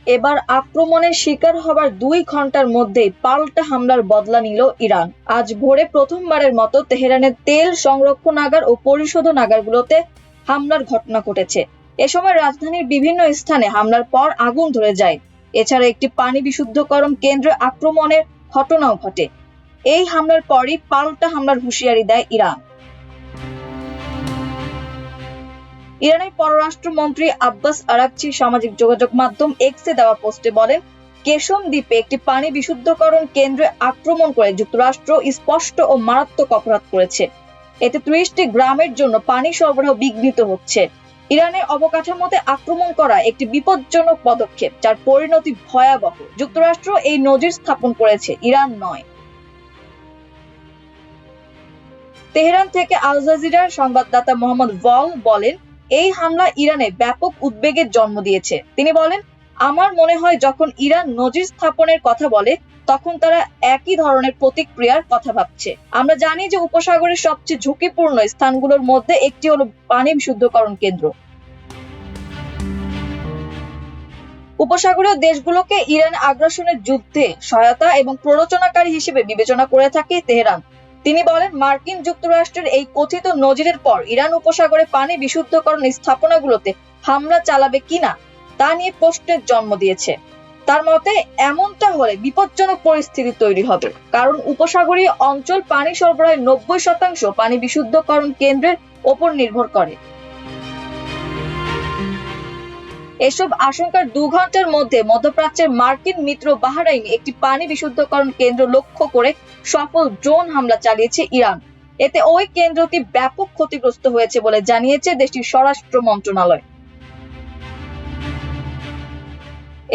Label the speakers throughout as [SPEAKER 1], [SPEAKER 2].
[SPEAKER 1] এবার আক্রমণের শিকার হবার 2 ঘন্টার মধ্যেই পাল্টা হামলার বদলা নিল ইরান। আজ ভোরে প্রথমবারের মতো তেহরানের তেল সংরক্ষণাগার ও পরিশোধনাগারগুলোতে হামলার ঘটনা ঘটেছে। এ সময় রাজধানীর বিভিন্ন স্থানে হামলার পর আগুন ধরে যায়। এছাড়া একটি পানি বিশুদ্ধকরণ কেন্দ্রে আক্রমণের ঘটনাও ঘটে। এই হামলার পরই পাল্টা হামলার হুঁশিয়ারি দেয় ইরান। ইরানের পররাষ্ট্রমন্ত্রী আব্বাস আরাকচি সামাজিক যোগাযোগ মাধ্যম এক্সে দেওয়া পোস্টে বলেন, কেশম দ্বীপে একটি পানি বিশুদ্ধকরণ কেন্দ্রে আক্রমণ করে যুক্তরাষ্ট্র স্পষ্ট ও মারাত্মক অপরাধ করেছে। এতে 30টি গ্রামের জন্য পানি সরবরাহ বিঘ্নিত হচ্ছে। ইরানের অবকাঠামোতে আক্রমণ করা একটি বিপজ্জনক পদক্ষেপ, যার পরিণতি ভয়াবহ। যুক্তরাষ্ট্র এই নজির স্থাপন করেছে, ইরান নয়। তেহরান থেকে আল জাজিরার সংবাদদাতা মোহাম্মদ ওয়াল বলেন, এই হামলা ইরানে ব্যাপক উদ্বেগের জন্ম দিয়েছে। তিনি বলেন, আমার মনে হয় যখন ইরান নজির স্থাপনের কথা বলে তখন তারা একই ধরনের প্রতিক্রিয়ার কথা ভাবছে। আমরা জানি যে উপসাগরের সবচেয়ে ঝুঁকিপূর্ণ স্থানগুলোর মধ্যে একটি হলো পানি বিশুদ্ধকরণ কেন্দ্র। উপসাগরীয় দেশগুলোকে ইরান আগ্রাসনের যুদ্ধে সহায়তা এবং প্ররোচনাকারী হিসেবে বিবেচনা করে থাকে তেহরান। তিনি বলেন, মার্কিন যুক্তরাষ্ট্রের এই কথিত নজিরের পর ইরান উপসাগরে পানি বিশুদ্ধকরণ স্থাপনাগুলোতে হামলা চালাবে কিনা তা নিয়ে প্রশ্নের জন্ম দিয়েছে। তার মতে, এমনটা হলে বিপজ্জনক পরিস্থিতি তৈরি হবে, কারণ উপসাগরীয় অঞ্চল পানি সরবরাহের 90% পানি বিশুদ্ধকরণ কেন্দ্রের ওপর নির্ভর করে। এসব আশঙ্কার 2 ঘন্টার মধ্যে মধ্যপ্রাচ্যের মার্কিন মিত্র বাহরাইনে একটি পানি বিশুদ্ধকরণ কেন্দ্র লক্ষ্য করে সফল ড্রোন হামলা চালিয়েছে ইরান। এতে ওই কেন্দ্রটি ব্যাপক ক্ষতিগ্রস্ত হয়েছে বলে জানিয়েছে দেশটির স্বরাষ্ট্র মন্ত্রণালয়।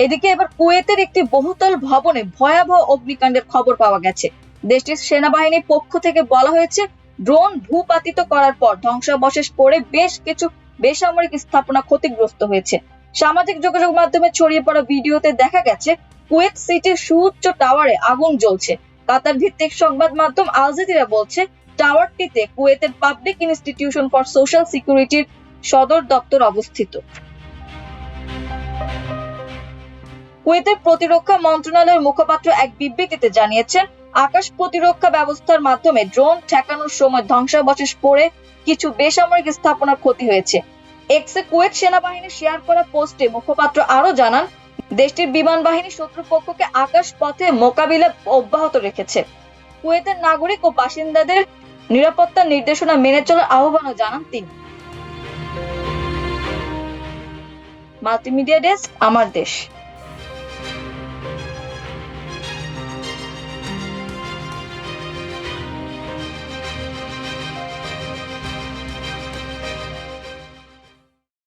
[SPEAKER 1] এদিকে এবার কুয়েতের একটি বহুতল ভবনে ভয়াবহ অগ্নিকাণ্ডের খবর পাওয়া গেছে। দেশটির সেনাবাহিনীর পক্ষ থেকে বলা হয়েছে, ড্রোন ভূপাতিত করার পর ধ্বংসাবশেষ পড়ে বেশ কিছু বেসামরিক স্থাপনা ক্ষতিগ্রস্ত হয়েছে। সামাজিক যোগাযোগ মাধ্যমে ছড়িয়ে পড়া ভিডিওতে দেখা গেছে কুয়েত সিটির সুউচ্চ টাওয়ারে আগুন জ্বলছে। কাতার ভিত্তিক সংবাদ মাধ্যম আল জাজিরা বলছে, টাওয়ারটিতে কুয়েতের পাবলিক ইনস্টিটিউশন ফর সোশ্যাল সিকিউরিটির সদর দপ্তর অবস্থিত। কুয়েতের প্রতিরক্ষা মন্ত্রণালয়ের মুখপাত্র এক বিবৃতিতে জানিয়েছেন, আকাশ প্রতিরক্ষা ব্যবস্থার মাধ্যমে ড্রোন ঠেকানোর সময় ধ্বংসাবশেষ পড়ে কিছু বেসামরিক স্থাপনার ক্ষতি হয়েছে। এক্সে কুয়েত সেনাবাহিনী শেয়ার করা পোস্টে মুখপাত্র আরো জানান, দেশটির বিমান বাহিনী শত্রুপক্ষকে আকাশ পথে মোকাবিলা অব্যাহত রেখেছে। কুয়েতের নাগরিক ও বাসিন্দাদের নিরাপত্তা নির্দেশনা মেনে চলার আহ্বানও জানান তিনি। মাল্টিমিডিয়া ডেস্ক, আমার দেশ।